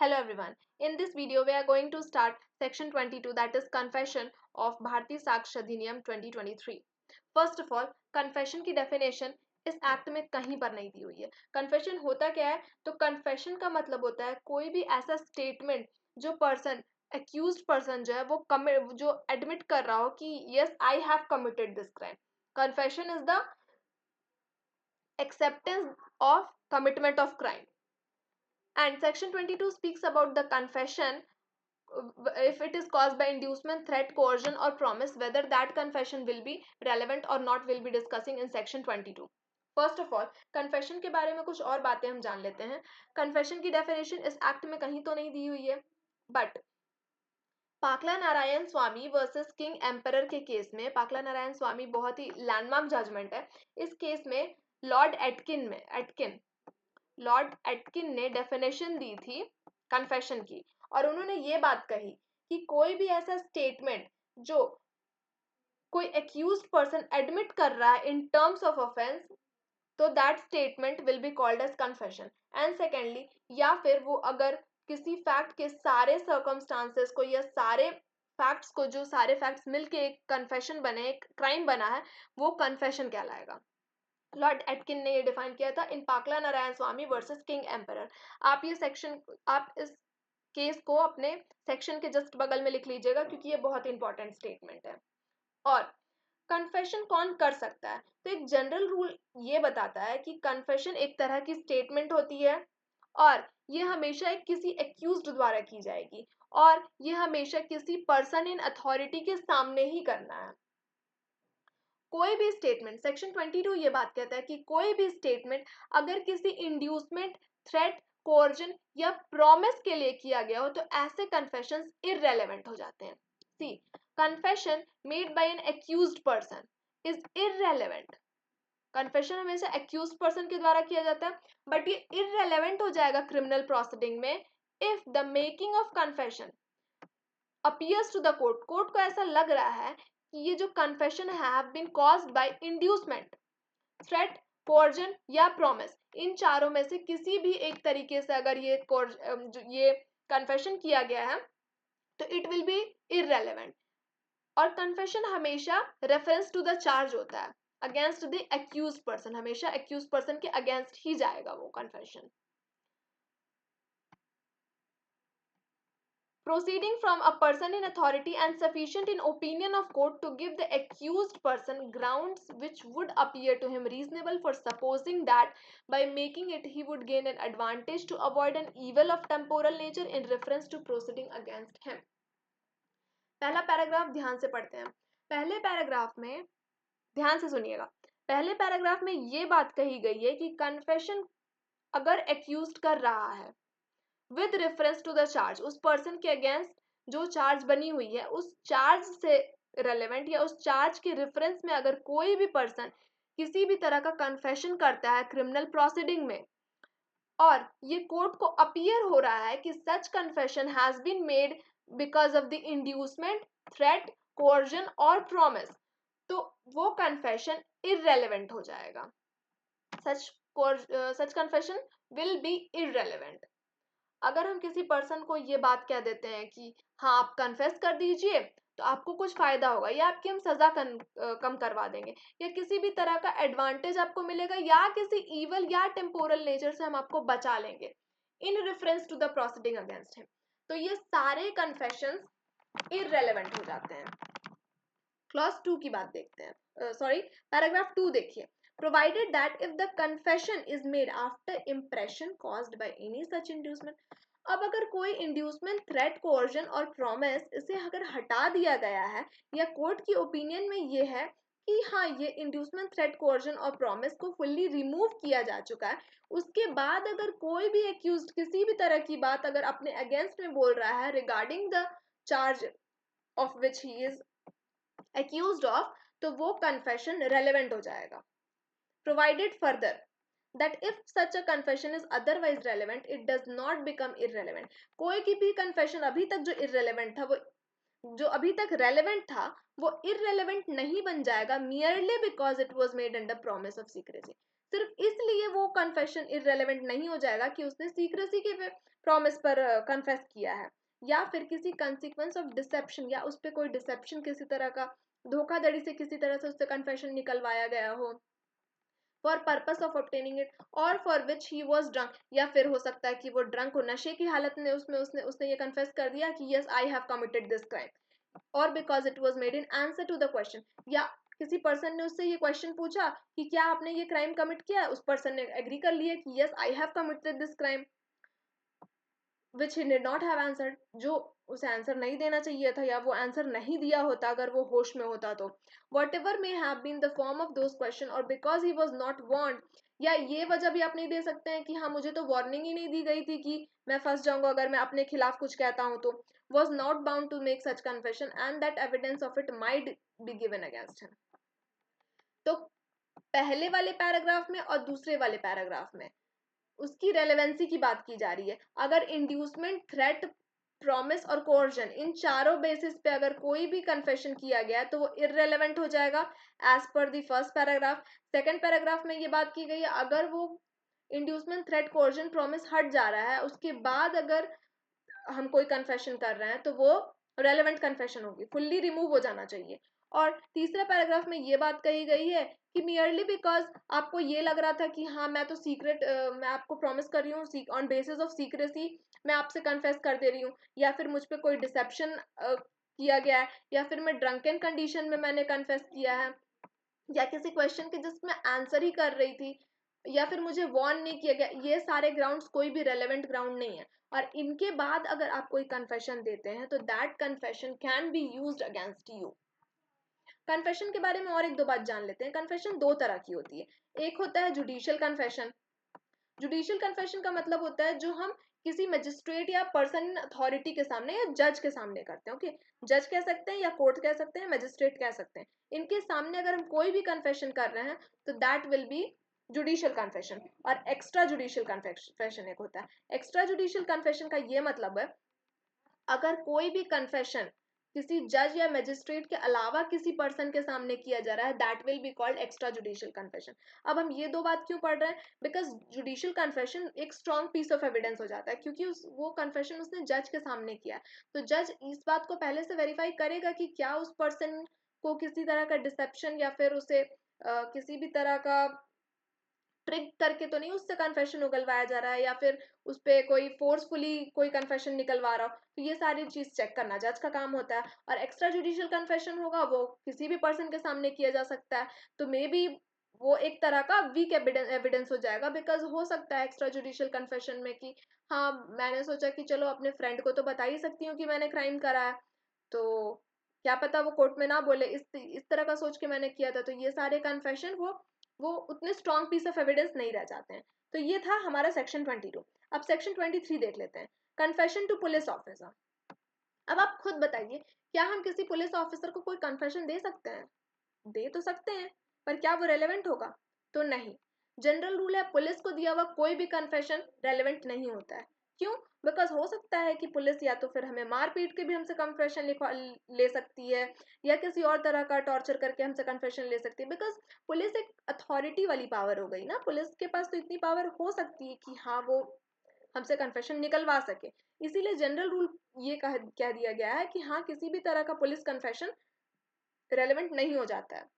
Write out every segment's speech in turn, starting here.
Hello everyone. In this video, we are going to start section 22, that is confession of Bharatiya Sakshi Adhiniyam 2023. First of all, confession की definition इस act में कहीं पर नहीं दी हुई है. कन्फेशन होता क्या है? तो कन्फेशन का मतलब होता है कोई भी ऐसा स्टेटमेंट जो पर्सन एक्यूज्ड पर्सन जो है वो जो एडमिट कर रहा हो कि yes I have committed this crime. Confession is the acceptance of commitment of crime. And section 22 speaks about the confession if it is caused by inducement, threat, coercion or promise, whether that confession will be relevant or not will be discussing in section 22. First of all confession के बारे में कुछ और बातें हम जान लेते हैं. कन्फेशन की डेफिनेशन इस एक्ट में कहीं तो नहीं दी हुई है, but Pakala Narayana Swami versus king emperor के केस में, पाकला नारायण स्वामी बहुत ही लैंडमार्क जजमेंट है. इस केस में लॉर्ड एटकिन ने डेफिनेशन दी थी कन्फेशन की, और उन्होंने ये बात कही कि कोई भी ऐसा स्टेटमेंट जो कोई एक्यूज्ड पर्सन एडमिट कर रहा है इन टर्म्स ऑफ ऑफेंस, तो that statement will be called as confession. And secondly, या फिर वो अगर किसी फैक्ट के सारे सर्कमस्टांसेस को या सारे फैक्ट्स को, जो सारे फैक्ट्स मिलके एक कन्फेशन बने, एक क्राइम बना है, वो कन्फेशन कहलाएगा. लॉर्ड एटकिन ने ये डिफाइन किया था इन पाकला Narayana Swami versus king emperor. आप इस केस को अपने सेक्शन के जस्ट बगल में लिख लीजिएगा क्योंकि ये बहुत इंपॉर्टेंट स्टेटमेंट है. और कन्फेशन कौन कर सकता है? तो एक जनरल रूल ये बताता है कि कन्फेशन एक तरह की स्टेटमेंट होती है और ये हमेशा एक किसी एक्यूज्ड द्वारा की जाएगी, और ये हमेशा किसी पर्सन इन अथॉरिटी के सामने ही करना है. कोई भी स्टेटमेंट, सेक्शन 22 ये बात कहता है कि कोई भी स्टेटमेंट अगर किसी इंड्यूसमेंट, थ्रेट, कोर्जन या प्रॉमिस के लिए किया गया हो तो ऐसे कन्फेशंस इररेलेवेंट हो जाते हैं. See, confession made by an accused person is irrelevant. Confession हमेशा एक्यूज्ड पर्सन के द्वारा किया जाता है, बट ये इररेलेवेंट हो जाएगा क्रिमिनल प्रोसीडिंग में if the making of confession appears to the court. Court को ऐसा लग रहा है कि ये जो confession have been caused by inducement, threat, coercion या प्रॉमिस, इन चारों में से किसी भी एक तरीके से अगर ये कन्फेशन किया गया है तो इट विल बी इररेलेवेंट. और कन्फेशन हमेशा रेफरेंस टू द चार्ज होता है अगेंस्ट द एक्यूज्ड पर्सन, हमेशा एक्यूज्ड पर्सन के अगेंस्ट ही जाएगा वो confession. Proceeding from a person in authority and sufficient in opinion of court to give the accused person grounds which would appear to him reasonable for supposing that by making it he would gain an advantage to avoid an evil of temporal nature in reference to proceeding against him. पहला paragraph ध्यान से पढ़ते हैं. पहले paragraph में ध्यान से सुनिएगा. पहले पैराग्राफ में ये बात कही गई है कि कन्फेशन अगर एक्यूज्ड कर रहा है with reference to the charge, उस पर्सन के अगेंस्ट जो चार्ज बनी हुई है उस चार्ज से रेलेवेंट या उस चार्ज के रेफरेंस में अगर कोई भी पर्सन किसी भी तरह का कन्फेशन करता है क्रिमिनल प्रोसीडिंग में, और ये कोर्ट को अपीयर हो रहा है कि such confession has been made because of the inducement, threat, coercion और प्रॉमिस, तो वो कन्फेशन इररेलेवेंट हो जाएगा. Such confession will be irrelevant. अगर हम किसी पर्सन को ये बात कह देते हैं कि हाँ आप कन्फेस कर दीजिए तो आपको कुछ फायदा होगा, या आपकी हम सजा कम करवा देंगे, या किसी भी तरह का एडवांटेज आपको मिलेगा, या किसी ईवल या टेम्पोरल नेचर से हम आपको बचा लेंगे in reference to the proceeding against him, तो ये सारे कन्फेशंस इररेलेवेंट हो जाते हैं. क्लॉज 2 की बात देखते हैं, पैराग्राफ 2 देखिए. Provided that if the confession is made after impression caused by any such inducement. अब अगर कोई इंड्यूसमेंट, थ्रेट, कोर्जन और प्रॉमिस इसे अगर हटा दिया गया है या कोर्ट की ओपिनियन में ये है कि हाँ ये इंड्यूसमेंट, थ्रेट, कोर्जन और प्रॉमिस को फुल्ली रिमूव किया जा चुका है, उसके बाद अगर कोई भी एक्यूज्ड किसी भी तरह की बात अगर अपने अगेंस्ट में बोल रहा है regarding the charge of which he is accused of, तो वो कन्फेशन रेलेवेंट हो जाएगा. Provided further that if such a confession is otherwise relevant, it does not become irrelevant. कोई की भी confession अभी तक जो irrelevant था, वो जो अभी तक relevant था वो irrelevant नहीं बन जाएगा merely because it was made under promise of secrecy. सिर्फ इसलिए वो कन्फेशन इररेलेवेंट नहीं हो जाएगा कि उसने सीक्रेसी के प्रॉमिस पर कन्फेस किया है, या फिर किसी कंसिक्वेंस ऑफ डिसेप्शन, या उस पर कोई डिसेप्शन, किसी तरह का धोखाधड़ी से किसी तरह से उससे कन्फेशन निकलवाया गया हो for purpose of obtaining it, और for which he was drunk, या फिर हो सकता है कि वो ड्रंक हो, नशे की हालत में उसमें उसने उसने ये कन्फेस कर दिया कि yes I have committed this crime, और because it was made in answer to the question, या किसी पर्सन ने उससे ये क्वेश्चन पूछा कि क्या आपने ये क्राइम कमिट किया है, उस पर्सन ने एग्री कर लिया कि yes I have committed this crime which he did not have answered, जो उसे आंसर नहीं देना चाहिए था, या वो आंसर नहीं दिया होता अगर वो होश में होता तो, whatever may have been the form of those question, और because he was not warned, या ये वजह भी आप नहीं दे सकते हैं कि हाँ मुझे तो वार्निंग ही नहीं दी गई थी कि मैं फंस जाऊंगा अगर मैं अपने खिलाफ कुछ कहता हूँ, तो was not bound to make such confession and that evidence of it might be given against him. तो पहले वाले पैराग्राफ में और दूसरे वाले पैराग्राफ में उसकी रेलेवेंसी की बात की जा रही है। अगर इंड्यूसमेंट, थ्रेट, प्रॉमिस और कोर्जन, इन चारों बेसिस पे अगर कोई भी कन्फेशन किया गया है तो वो इररेलेवेंट हो जाएगा as per the first paragraph. Second paragraph में ये बात की गई है अगर वो इंड्यूसमेंट, थ्रेट, कोर्जन, प्रॉमिस हट जा रहा है, उसके बाद अगर हम कोई कन्फेशन कर रहे हैं तो वो रेलेवेंट कन्फेशन होगी, फुल्ली रिमूव हो जाना चाहिए। और तीसरे पैराग्राफ में ये बात कही गई है कि मियरली बिकॉज आपको ये लग रहा था कि हाँ मैं तो सीक्रेट, मैं आपको प्रॉमिस कर रही हूँ ऑन बेसिस ऑफ सीक्रेसी, मैं आपसे कन्फेस कर दे रही हूँ, या फिर मुझ पर कोई डिसेप्शन किया गया है, या फिर मैं ड्रंकन कंडीशन में मैंने कन्फेस किया है, या किसी क्वेश्चन के जिसमें आंसर ही कर रही थी, या फिर मुझे वार्न नहीं किया गया, ये सारे ग्राउंड्स कोई भी रेलेवेंट ग्राउंड नहीं है। और इनके बाद अगर आप कोई कन्फेशन देते हैं तो that confession can be used against you. Confession के बारे में और एक दो बात जान लेते हैं। कन्फेशन दो तरह की होती है, एक होता है जुडिशियल कन्फेशन। जुडिशियल कन्फेशन का मतलब होता है जो हम किसी मजिस्ट्रेट या पर्सन अथॉरिटी के सामने या जज के सामने करते हैं। ओके, जज कह सकते हैं या कोर्ट कह सकते हैं, मजिस्ट्रेट कह सकते हैं, इनके सामने अगर हम कोई भी कन्फेशन कर रहे हैं तो that will B judicial confession. और एक्स्ट्रा जुडिशियल कन्फेशन एक होता है। एक्स्ट्रा जुडिशियल कन्फेशन का ये मतलब है अगर कोई भी कन्फेशन किसी जज या मजिस्ट्रेट के अलावा किसी पर्सन के सामने किया जा रहा है, that will be called extra judicial confession. अब हम ये दो बात क्यों पढ़ रहे हैं, बिकॉज जुडिशियल कन्फेशन एक स्ट्रॉन्ग पीस ऑफ एविडेंस हो जाता है, क्योंकि वो कन्फेशन उसने जज के सामने किया है, तो जज इस बात को पहले से वेरीफाई करेगा कि क्या उस पर्सन को किसी तरह का डिसेप्शन या फिर उसे किसी भी तरह का ट्रिक करके तो नहीं उससे कन्फेशन उगलवाया जा रहा है, या फिर उस पर कोई फोर्सफुली कोई कन्फेशन निकलवा रहा हो, तो ये सारी चीज चेक करना जज का काम होता है। और एक्स्ट्रा जुडिशियल कन्फेशन होगा वो किसी भी पर्सन के सामने किया जा सकता है, तो मे बी वो एक तरह का वीक एविडेंस हो जाएगा, बिकॉज हो सकता है एक्स्ट्रा जुडिशियल कन्फेशन में कि हाँ मैंने सोचा कि चलो अपने फ्रेंड को तो बता ही सकती हूँ कि मैंने क्राइम करा है, तो क्या पता वो कोर्ट में ना बोले, इस तरह का सोच के मैंने किया था, तो ये सारे कन्फेशन वो उतने स्ट्रॉन्ग पीस ऑफ एविडेंस नहीं रह जाते हैं। तो ये था हमारा सेक्शन 22। अब सेक्शन 23 देख लेते हैं, कन्फेशन टू पुलिस ऑफिसर। अब आप खुद बताइए, क्या हम किसी पुलिस ऑफिसर को कोई कन्फेशन दे सकते हैं? दे तो सकते हैं, पर क्या वो रेलेवेंट होगा? तो नहीं। जनरल रूल है पुलिस को दिया हुआ कोई भी कन्फेशन रेलेवेंट नहीं होता है। क्यों? बिकॉज हो सकता है कि पुलिस या तो फिर हमें मार पीट के भी हमसे कन्फेशन ले सकती है, या किसी और तरह का टॉर्चर करके हमसे कन्फेशन ले सकती है, बिकॉज पुलिस एक अथॉरिटी वाली पावर हो गई ना, पुलिस के पास तो इतनी पावर हो सकती है कि हाँ वो हमसे कन्फेशन निकलवा सके। इसीलिए जनरल रूल ये कह दिया गया है कि हाँ किसी भी तरह का पुलिस कन्फेशन रेलेवेंट नहीं हो जाता है।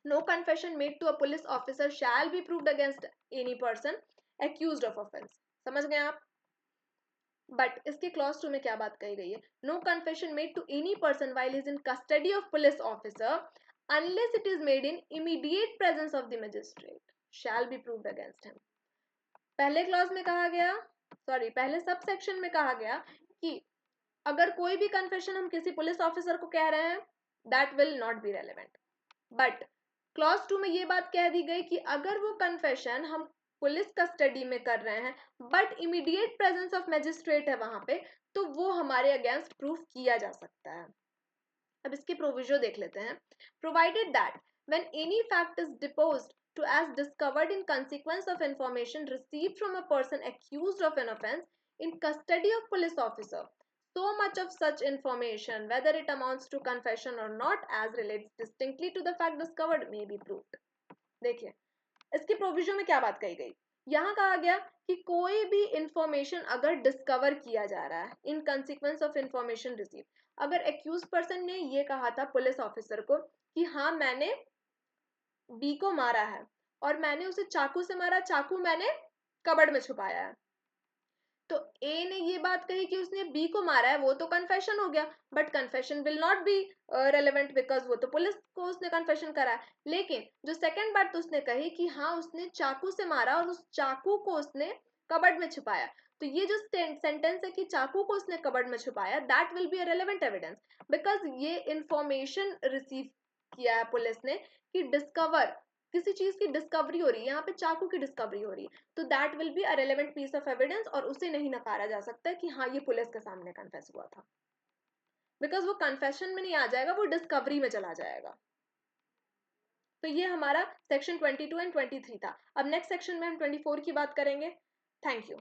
No confession made to a police officer shall be proved against any person accused of offense। समझ गए आप? बट इसके क्लॉज 2 में क्या बात कही गई है? No confession made to any person while is in custody of police officer unless it is made in immediate presence of the magistrate shall be proved against him। पहले क्लॉज में कहा गया, सॉरी पहले सब सेक्शन में कहा गया कि अगर कोई भी कन्फेशन हम किसी पुलिस ऑफिसर को कह रहे हैं that will not be relevant. But clause 2 में ये बात कह दी गई कि अगर वो कन्फेशन हम पुलिस कस्टडी में कर रहे हैं but immediate presence of magistrate है वहां पे, तो वो हमारे अगेंस्ट प्रूफ किया जा सकता है। अब इसके प्रोविजो देख लेते हैं। Provided that when any fact is deposed to as discovered in consequence of information received from a person accused of an offense in custody of police officer, so much of such information whether it amounts to confession or not as relates distinctly to the fact discovered may be proved। देखिए इसकी provision में क्या बात कही गई, यहाँ कहा गया कि कोई भी इंफॉर्मेशन अगर डिस्कवर किया जा रहा है इन कंसिक्वेंस ऑफ इंफॉर्मेशन रिसीव, अगर एक्यूज पर्सन ने ये कहा था पुलिस ऑफिसर को कि हाँ मैंने बी को मारा है और मैंने उसे चाकू से मारा, चाकू मैंने कबड़ में छुपाया है, तो ए ने ये बात कही कि उसने बी को मारा है, वो तो कन्फेशन हो गया, but confession will not be relevant because वो तो पुलिस को उसने कन्फेशन करा है। लेकिन जो सेकंड बात तो उसने कही कि हाँ उसने चाकू से मारा और उस चाकू को उसने कबड़ में छुपाया, तो ये जो सेंटेंस है कि चाकू को उसने कबड़ में छुपाया, that will be a relevant evidence because ये इंफॉर्मेशन रिसीव किया है पुलिस ने कि डिस्कवर, किसी चीज की डिस्कवरी हो रही है, यहाँ पे चाकू की डिस्कवरी हो रही है, तो that will be a relevant piece of evidence और उसे नहीं नकारा जा सकता कि हाँ ये पुलिस के सामने कन्फेस हुआ था, बिकॉज वो कन्फेशन में नहीं आ जाएगा, वो डिस्कवरी में चला जाएगा। तो ये हमारा सेक्शन 22 एंड 23 था। अब नेक्स्ट सेक्शन में हम 24 की बात करेंगे। Thank you.